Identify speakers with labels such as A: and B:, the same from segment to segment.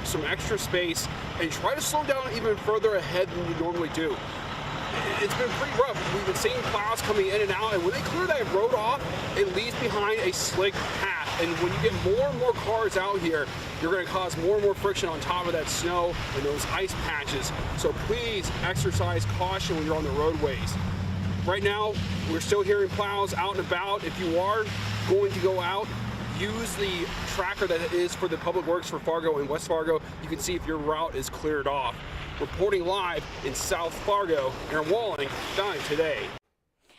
A: some extra space and try to slow down even further ahead than you normally do. It's been pretty rough. We've been seeing plows coming in and out, and when they clear that road off, it leaves behind a slick path. And when you get more and more cars out here, you're going to cause more and more friction on top of that snow and those ice patches. So please exercise caution when you're on the roadways. Right now, we're still hearing plows out and about. If you are going to go out, use the tracker that is for the Public Works for Fargo and West Fargo. You can see if your route is cleared off. Reporting live in South Fargo, Aaron Walling, 9 Today.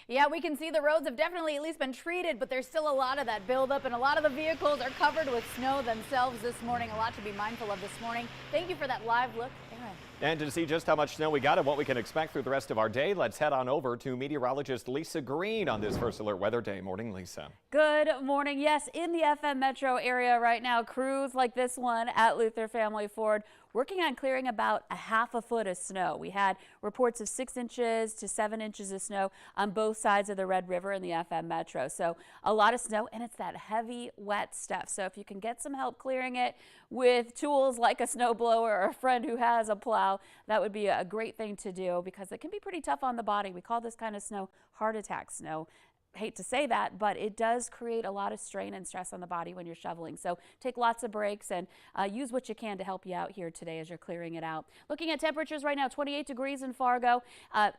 B: Yeah, we can see the roads have definitely at least been treated, but there's still a lot of that buildup, and a lot of the vehicles are covered with snow themselves this morning. A lot to be mindful of this morning. Thank you for that live look, Aaron.
C: And to see just how much snow we got and what we can expect through the rest of our day, let's head on over to meteorologist Lisa Green on this First Alert Weather Day. Morning, Lisa.
B: Good morning. Yes, in the FM metro area right now, crews like this one at Luther Family Ford working on clearing about a half a foot of snow. We had reports of 6 inches to 7 inches of snow on both sides of the Red River in the FM metro. So a lot of snow, and it's that heavy, wet stuff. So if you can get some help clearing it with tools like a snowblower or a friend who has a plow, that would be a great thing to do because it can be pretty tough on the body. We call this kind of snow heart attack snow. Hate to say that, but it does create a lot of strain and stress on the body when you're shoveling. So take lots of breaks and use what you can to help you out here today as you're clearing it out. Looking at temperatures right now, 28 degrees in Fargo.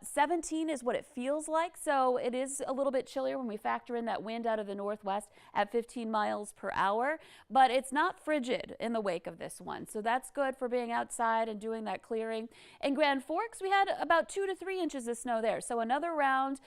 B: 17 is what it feels like, so it is a little bit chillier when we factor in that wind out of the northwest at 15 miles per hour, but it's not frigid in the wake of this one. So that's good for being outside and doing that clearing. In Grand Forks, we had about 2 to 3 inches of snow there. So another round.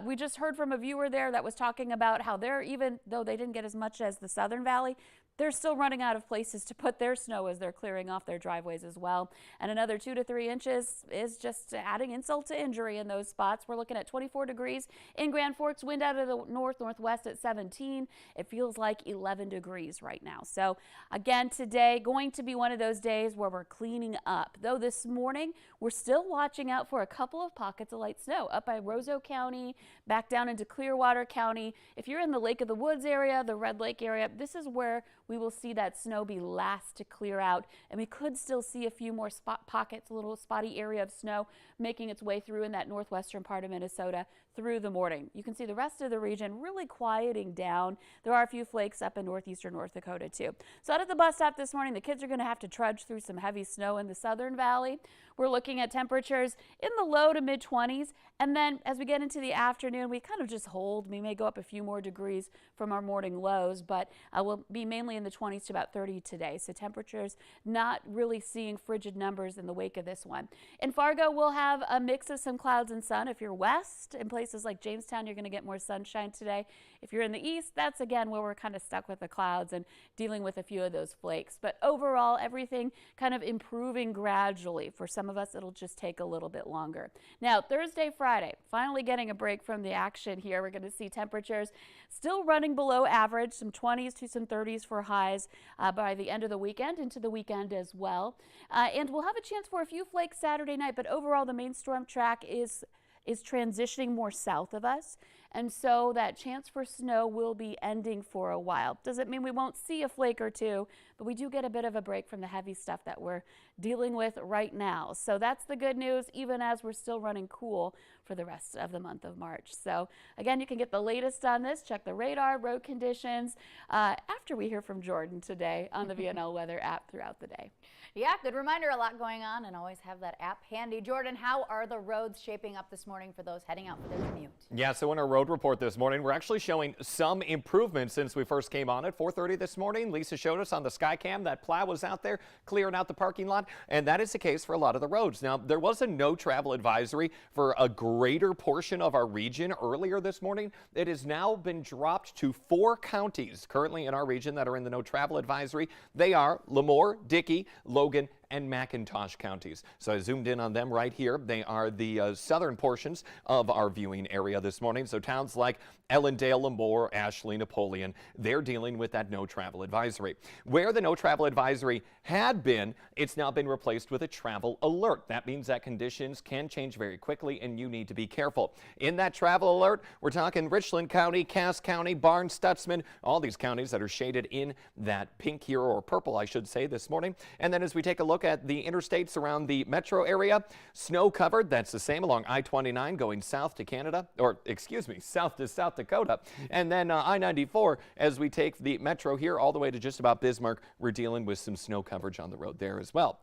B: We just heard from a viewer there that was talking about how they're, even though they didn't get as much as the Southern Valley, they're still running out of places to put their snow as they're clearing off their driveways as well. And another 2 to 3 inches is just adding insult to injury in those spots. We're looking at 24 degrees in Grand Forks, wind out of the northwest at 17. It feels like 11 degrees right now. So again, today going to be one of those days where we're cleaning up. Though this morning, we're still watching out for a couple of pockets of light snow up by Roseau County, back down into Clearwater County. If you're in the Lake of the Woods area, the Red Lake area, this is where we will see that snow be last to clear out, and we could still see a few more pockets, a little spotty area of snow making its way through in that northwestern part of Minnesota through the morning. You can see the rest of the region really quieting down. There are a few flakes up in northeastern North Dakota too. So out at the bus stop this morning, the kids are going to have to trudge through some heavy snow in the Southern Valley. We're looking at temperatures in the low to mid 20s, and then as we get into the afternoon, we kind of just hold. We may go up a few more degrees from our morning lows, but we'll be mainly in the 20s to about 30 today. So temperatures not really seeing frigid numbers in the wake of this one. In Fargo, we'll have a mix of some clouds and sun. If you're west, in places like Jamestown, you're going to get more sunshine today. If you're in the east, that's again where we're kind of stuck with the clouds and dealing with a few of those flakes. But overall, everything kind of improving gradually. For some of us, it'll just take a little bit longer. Now, Thursday, Friday, finally getting a break from the action here. We're going to see temperatures still running below average, some 20s to some 30s for highs by the end of the weekend, into the weekend as well. And we'll have a chance for a few flakes Saturday night, but overall, the main storm track is transitioning more south of us. And so that chance for snow will be ending for a while. Doesn't mean we won't see a flake or two, but we do get a bit of a break from the heavy stuff that we're dealing with right now. So that's the good news, even as we're still running cool for the rest of the month of March. So again, you can get the latest on this, check the radar, road conditions, after we hear from Jordan today on the VNL Weather app throughout the day.
D: Yeah, good reminder, a lot going on, and always have that app handy. Jordan, how are the roads shaping up this morning for those heading out for their commute?
C: Yeah, so in our road report this morning, we're actually showing some improvement since we first came on at 4:30 this morning. Lisa showed us on the Skycam that plow was out there clearing out the parking lot, and that is the case for a lot of the roads. Now, there was a no travel advisory for a greater portion of our region earlier this morning. It has now been dropped to 4 counties currently in our region that are in the no travel advisory. They are Lemoore, Dickey, Logan, and McIntosh counties. So I zoomed in on them right here. They are the southern portions of our viewing area this morning. So towns like Ellendale, Lemoore, Ashley, Napoleon, they're dealing with that no travel advisory. Where the no travel advisory had been, it's now been replaced with a travel alert. That means that conditions can change very quickly and you need to be careful. In that travel alert, we're talking Richland County, Cass County, Barnes, Stutzman, all these counties that are shaded in that pink here, or purple, I should say, this morning. And then as we take a look at the interstates around the metro area, snow covered, that's the same along I-29 going south to Canada, or excuse me, south to South Dakota. And then I-94, as we take the metro here all the way to just about Bismarck, we're dealing with some snow coverage on the road there as well.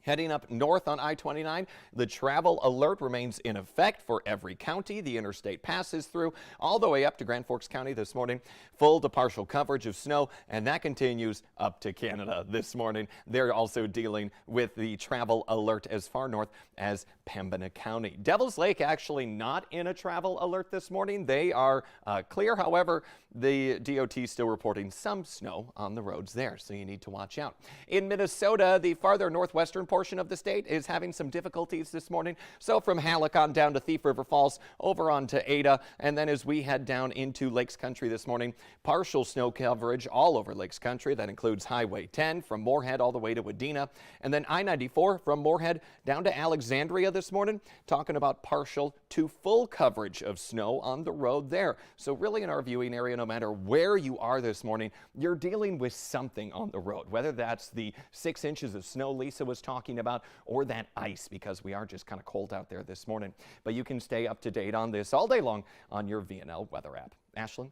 C: Heading up north on I-29, the travel alert remains in effect for every county the interstate passes through, all the way up to Grand Forks County this morning. Full to partial coverage of snow, and that continues up to Canada this morning. They're also dealing with the travel alert as far north as Pembina County. Devil's Lake actually not in a travel alert this morning. They are clear. However, the DOT still reporting some snow on the roads there, so you need to watch out. In Minnesota, the farther northwestern portion of the state is having some difficulties this morning. So from Halleck on down to Thief River Falls, over onto Ada, and then as we head down into Lakes Country this morning, partial snow coverage all over Lakes Country. That includes Highway 10 from Moorhead all the way to Wadena, and then I-94 from Moorhead down to Alexandria this morning, talking about partial to full coverage of snow on the road there. So really in our viewing area, no matter where you are this morning, you're dealing with something on the road, whether that's the 6 inches of snow Lisa was talking about, or that ice, because we are just kind of cold out there this morning. But you can stay up to date on this all day long on your VNL weather app. Ashlyn?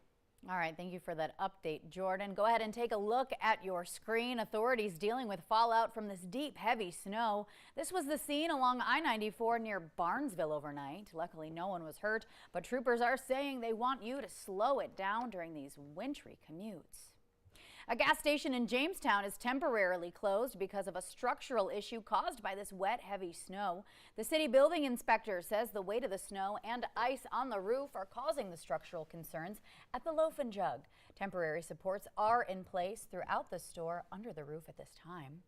D: All right, thank you for that update, Jordan. Go ahead and take a look at your screen. Authorities dealing with fallout from this deep, heavy snow. This was the scene along I-94 near Barnesville overnight. Luckily, no one was hurt, but troopers are saying they want you to slow it down during these wintry commutes. A gas station in Jamestown is temporarily closed because of a structural issue caused by this wet, heavy snow. The city building inspector says the weight of the snow and ice on the roof are causing the structural concerns at the Loaf and Jug. Temporary supports are in place throughout the store under the roof at this time.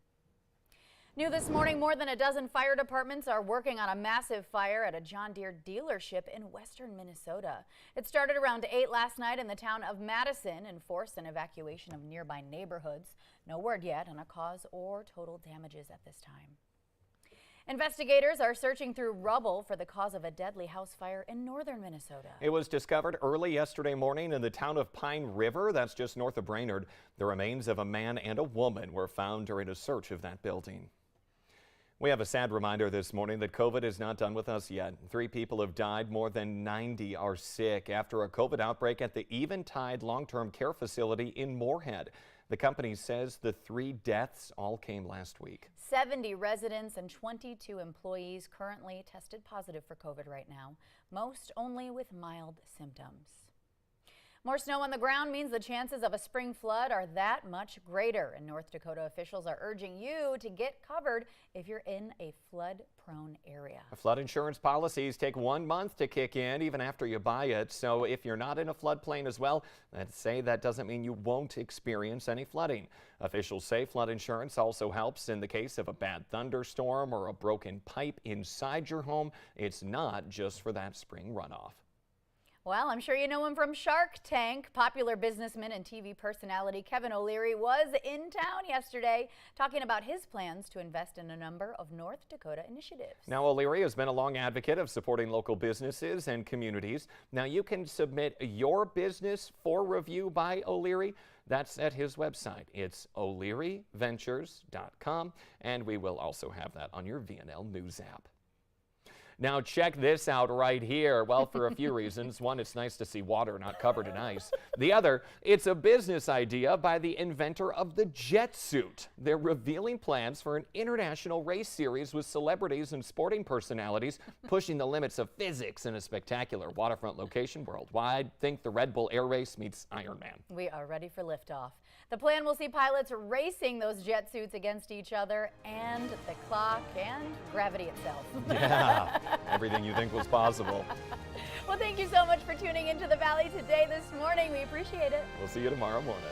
D: New this morning, more than a dozen fire departments are working on a massive fire at a John Deere dealership in western Minnesota. It started around 8 last night in the town of Madison and forced an evacuation of nearby neighborhoods. No word yet on a cause or total damages at this time. Investigators are searching through rubble for the cause of a deadly house fire in northern Minnesota.
C: It was discovered early yesterday morning in the town of Pine River. That's just north of Brainerd. The remains of a man and a woman were found during a search of that building. We have a sad reminder this morning that COVID is not done with us yet. 3 people have died, more than 90 are sick after a COVID outbreak at the Eventide long-term care facility in Moorhead. The company says the 3 deaths all came last week.
D: 70 residents and 22 employees currently tested positive for COVID right now, most only with mild symptoms. More snow on the ground means the chances of a spring flood are that much greater, and North Dakota officials are urging you to get covered if you're in a flood-prone area.
C: Flood insurance policies take 1 month to kick in even after you buy it, so if you're not in a floodplain as well, let's say that doesn't mean you won't experience any flooding. Officials say flood insurance also helps in the case of a bad thunderstorm or a broken pipe inside your home. It's not just for that spring runoff.
D: Well, I'm sure you know him from Shark Tank. Popular businessman and TV personality Kevin O'Leary was in town yesterday talking about his plans to invest in a number of North Dakota initiatives.
C: Now, O'Leary has been a long advocate of supporting local businesses and communities. Now, you can submit your business for review by O'Leary. That's at his website. It's o'learyventures.com, and we will also have that on your VNL News app. Now check this out right here. Well, for a few reasons. One, it's nice to see water not covered in ice. The other, it's a business idea by the inventor of the jet suit. They're revealing plans for an international race series with celebrities and sporting personalities pushing the limits of physics in a spectacular waterfront location worldwide. Think the Red Bull Air Race meets Iron Man.
D: We are ready for liftoff. The plan will see pilots racing those jet suits against each other and the clock and gravity itself.
C: Yeah, everything you think was possible.
D: Well, thank you so much for tuning into the Valley today this morning. We appreciate it.
C: We'll see you tomorrow morning.